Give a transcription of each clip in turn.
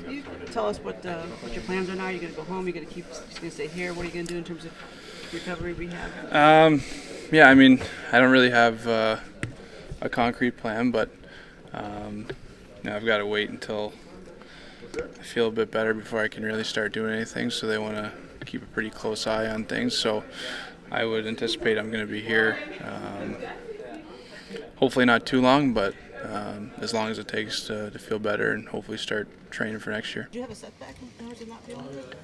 Can you tell us what your plans are now? Are you going to go home? Are you going to just going to stay here? What are you going to do in terms of recovery, rehab? Yeah, I mean, I don't really have a concrete plan, but I've got to wait until I feel a bit better before I can really start doing anything. So they want to keep a pretty close eye on things. So I would anticipate I'm going to be here. Hopefully not too long, but as long as it takes to feel better and hopefully start training for next year. Did you have a setback in terms of not feeling good?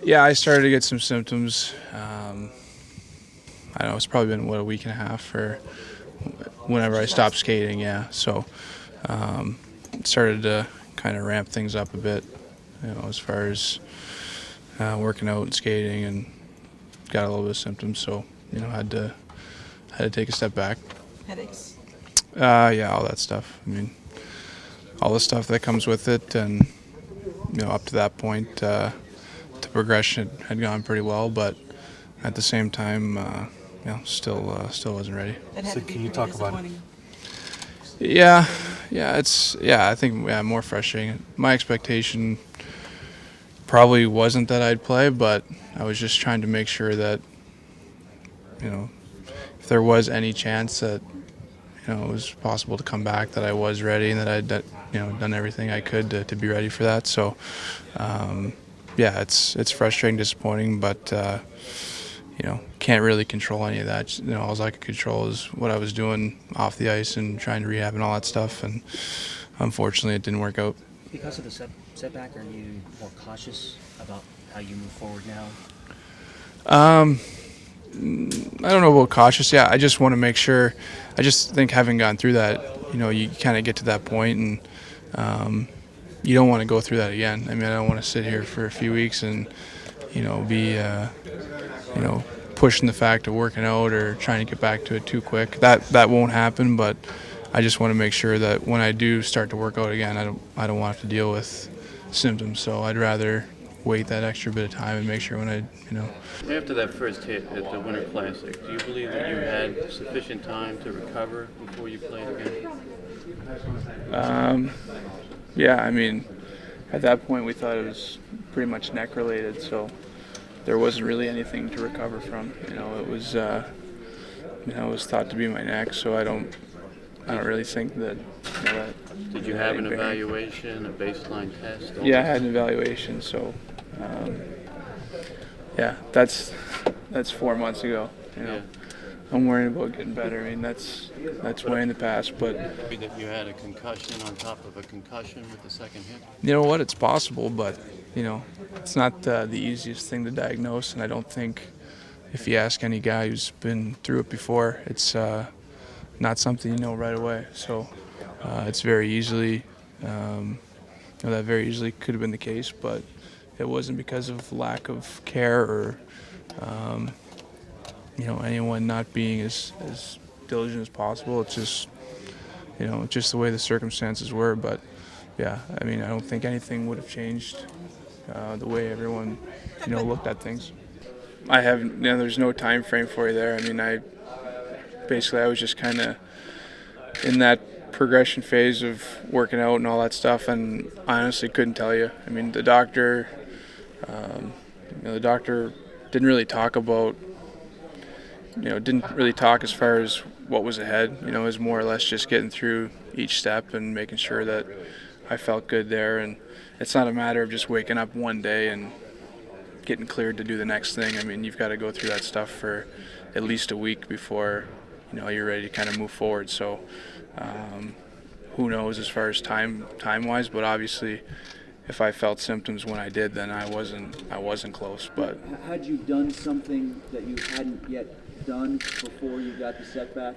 Yeah, I started to get some symptoms. I don't know, it's probably been, a week and a half for whenever I stopped skating, yeah. So it started to kind of ramp things up a bit, as far as working out and skating, and got a little bit of symptoms, so, had to take a step back. Headaches? Yeah, all that stuff. I mean, all the stuff that comes with it, and, up to that point, the progression had gone pretty well, but at the same time, still wasn't ready. So can you talk about it? Yeah, I think more frustrating. My expectation probably wasn't that I'd play, but I was just trying to make sure that, if there was any chance that, it was possible to come back, that I was ready and that I'd, done everything I could to be ready for that. So, it's frustrating, disappointing, but can't really control any of that. All I could control is what I was doing off the ice and trying to rehab and all that stuff. And unfortunately, it didn't work out. Because of the setback, are you more cautious about how you move forward now? I don't know about cautious. Yeah, I just want to make sure. I just think having gone through that, you kind of get to that point and you don't want to go through that again. I mean, I don't want to sit here for a few weeks and, be, pushing the fact of working out or trying to get back to it too quick. That won't happen, but I just want to make sure that when I do start to work out again, I don't want to have to deal with symptoms. So I'd rather wait that extra bit of time and make sure when I. After that first hit at the Winter Classic, do you believe that you had sufficient time to recover before you played again? Yeah, I mean, at that point we thought it was pretty much neck related, so there wasn't really anything to recover from. It was, it was thought to be my neck, so I don't really think that. Did you have an evaluation, a baseline test? Yeah, I had an evaluation, so that's 4 months ago. Yeah. I'm worrying about getting better. I mean, that's way in the past, but Maybe that you had a concussion on top of a concussion with the second hit? you know what? It's possible, but it's not the easiest thing to diagnose, and I don't think if you ask any guy who's been through it before, it's not something you know right away. So it's very easily, that very easily could have been the case, but it wasn't because of lack of care or anyone not being as diligent as possible. It's just just the way the circumstances were. But yeah, I mean, I don't think anything would have changed the way everyone looked at things. I have there's no time frame for you there. I mean, I was just kind of in that progression phase of working out and all that stuff, and I honestly couldn't tell you. I mean, the doctor didn't really talk about, didn't really talk as far as what was ahead. It was more or less just getting through each step and making sure that I felt good there. And it's not a matter of just waking up one day and getting cleared to do the next thing. I mean, you've got to go through that stuff for at least a week before, you're ready to kind of move forward. So who knows as far as time-wise, but obviously if I felt symptoms when I did, then I wasn't close. But had you done something that you hadn't yet done before you got the setback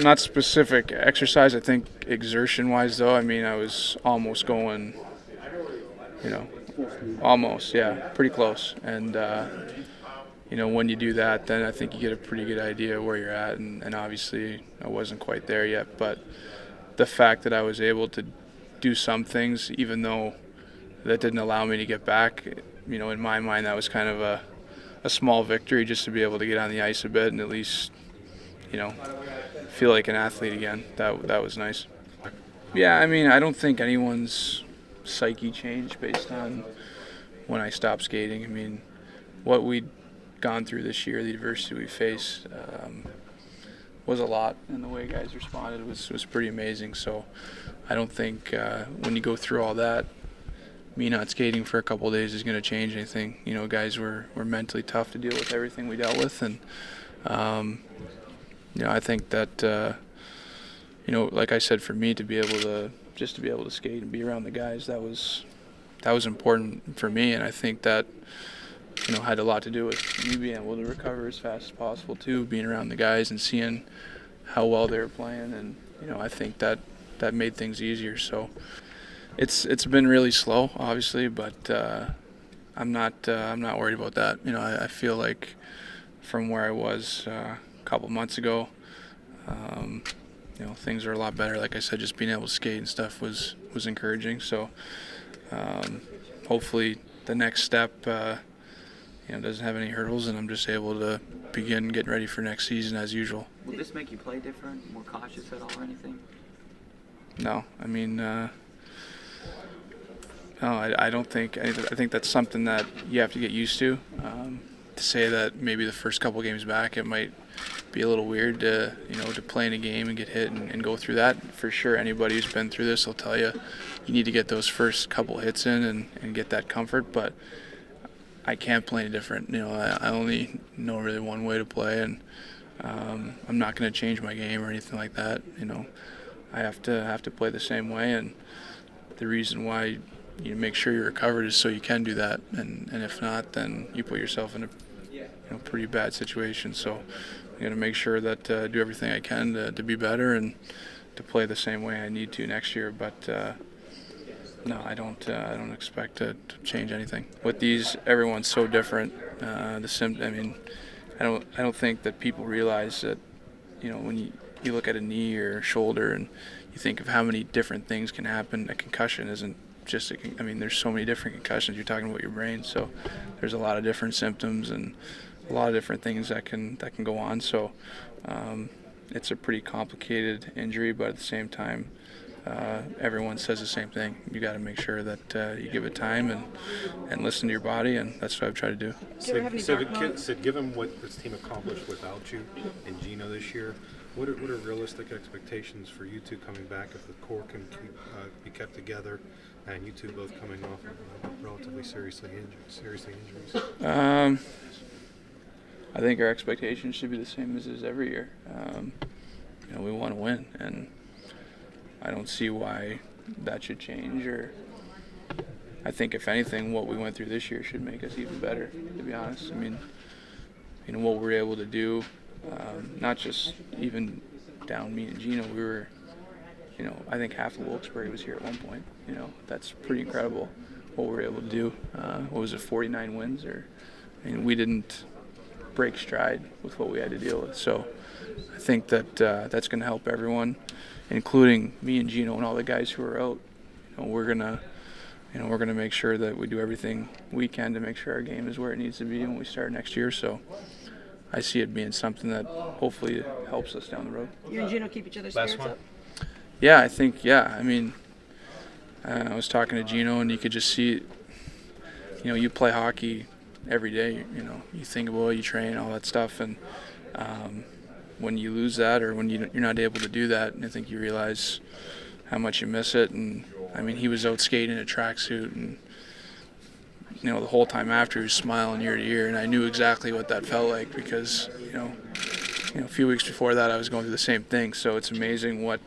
not specific exercise. I think exertion-wise, though, I mean, I was almost going, almost, yeah, pretty close. And when you do that, then I think you get a pretty good idea of where you're at. And obviously, I wasn't quite there yet. But the fact that I was able to do some things, even though that didn't allow me to get back, in my mind, that was kind of a small victory, just to be able to get on the ice a bit and at least, feel like an athlete again. That was nice. Yeah, I mean, I don't think anyone's psyche change based on when I stopped skating. I mean, what we'd gone through this year, the adversity we faced, was a lot, and the way guys responded was pretty amazing. So I don't think when you go through all that, me not skating for a couple of days is going to change anything. You know, guys were mentally tough to deal with everything we dealt with, and you know, I think that you know, like I said, for me to be able to skate and be around the guys, that was important for me, and I think that, you know, had a lot to do with me being able to recover as fast as possible too, being around the guys and seeing how well they were playing, and you know, I think that made things easier. So it's been really slow, obviously, but I'm not worried about that. You know, I feel like from where I was a couple months ago, you know, things are a lot better. Like I said, just being able to skate and stuff was encouraging. So hopefully the next step, you know, doesn't have any hurdles, and I'm just able to begin getting ready for next season as usual. Will this make you play different, more cautious at all, or anything? No, I mean, no, I don't think. I think that's something that you have to get used to. To say that maybe the first couple games back, it might be a little weird to, you know, to play in a game and get hit and go through that. For sure, anybody who's been through this will tell you need to get those first couple hits in and get that comfort. But I can't play any different. You know, I only know really one way to play, and I'm not going to change my game or anything like that. You know, I have to play the same way, and the reason why you make sure you're recovered is so you can do that, and if not, then you put yourself in a, you know, pretty bad situation. So I'm going to make sure that do everything I can to be better and to play the same way I need to next year. But no, I don't expect to change anything. With these, everyone's so different. I mean, I don't think that people realize that, you know, when you look at a knee or a shoulder and you think of how many different things can happen. A concussion isn't just I mean, there's so many different concussions. You're talking about your brain, so there's a lot of different symptoms and a lot of different things that can go on. So it's a pretty complicated injury, but at the same time, everyone says the same thing. You got to make sure that you give it time and listen to your body, and that's what I've tried to do. Sid, given what this team accomplished without you and Gino this year, what are realistic expectations for you two coming back if the core can be kept together, and you two both coming off of relatively serious injuries? I think our expectations should be the same as is every year. You know, we want to win, and I don't see why that should change. Or I think, if anything, what we went through this year should make us even better, to be honest. I mean, you know, what we were able to do, not just even down me and Gino, we were, you know, I think half of Wilkes-Barre was here at one point. You know, that's pretty incredible what we were able to do. What was it, 49 wins? I mean, we didn't break stride with what we had to deal with. So I think that that's going to help everyone, including me and Gino and all the guys who are out. You know, we're gonna make sure that we do everything we can to make sure our game is where it needs to be when we start next year. So I see it being something that hopefully helps us down the road. You and Gino keep each other's spirits up? Yeah, I think, yeah. I mean, I was talking to Gino, and you could just see, you know, you play hockey every day. You know, you think about it, you train, all that stuff, and when you lose that, or when you're not able to do that, I think you realize how much you miss it. And I mean, he was out skating in a tracksuit, and you know, the whole time after, he was smiling ear to ear, and I knew exactly what that felt like, because you know, a few weeks before that, I was going through the same thing. So it's amazing what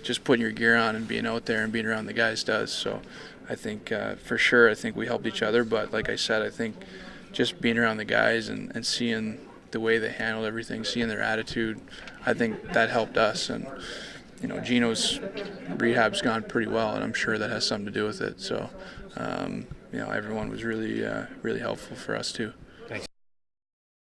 just putting your gear on and being out there and being around the guys does. So I think for sure, I think we helped each other. But like I said, I think just being around the guys and seeing the way they handled everything, seeing their attitude, I think that helped us. And you know, Gino's rehab's gone pretty well, and I'm sure that has something to do with it. So you know, everyone was really helpful for us too.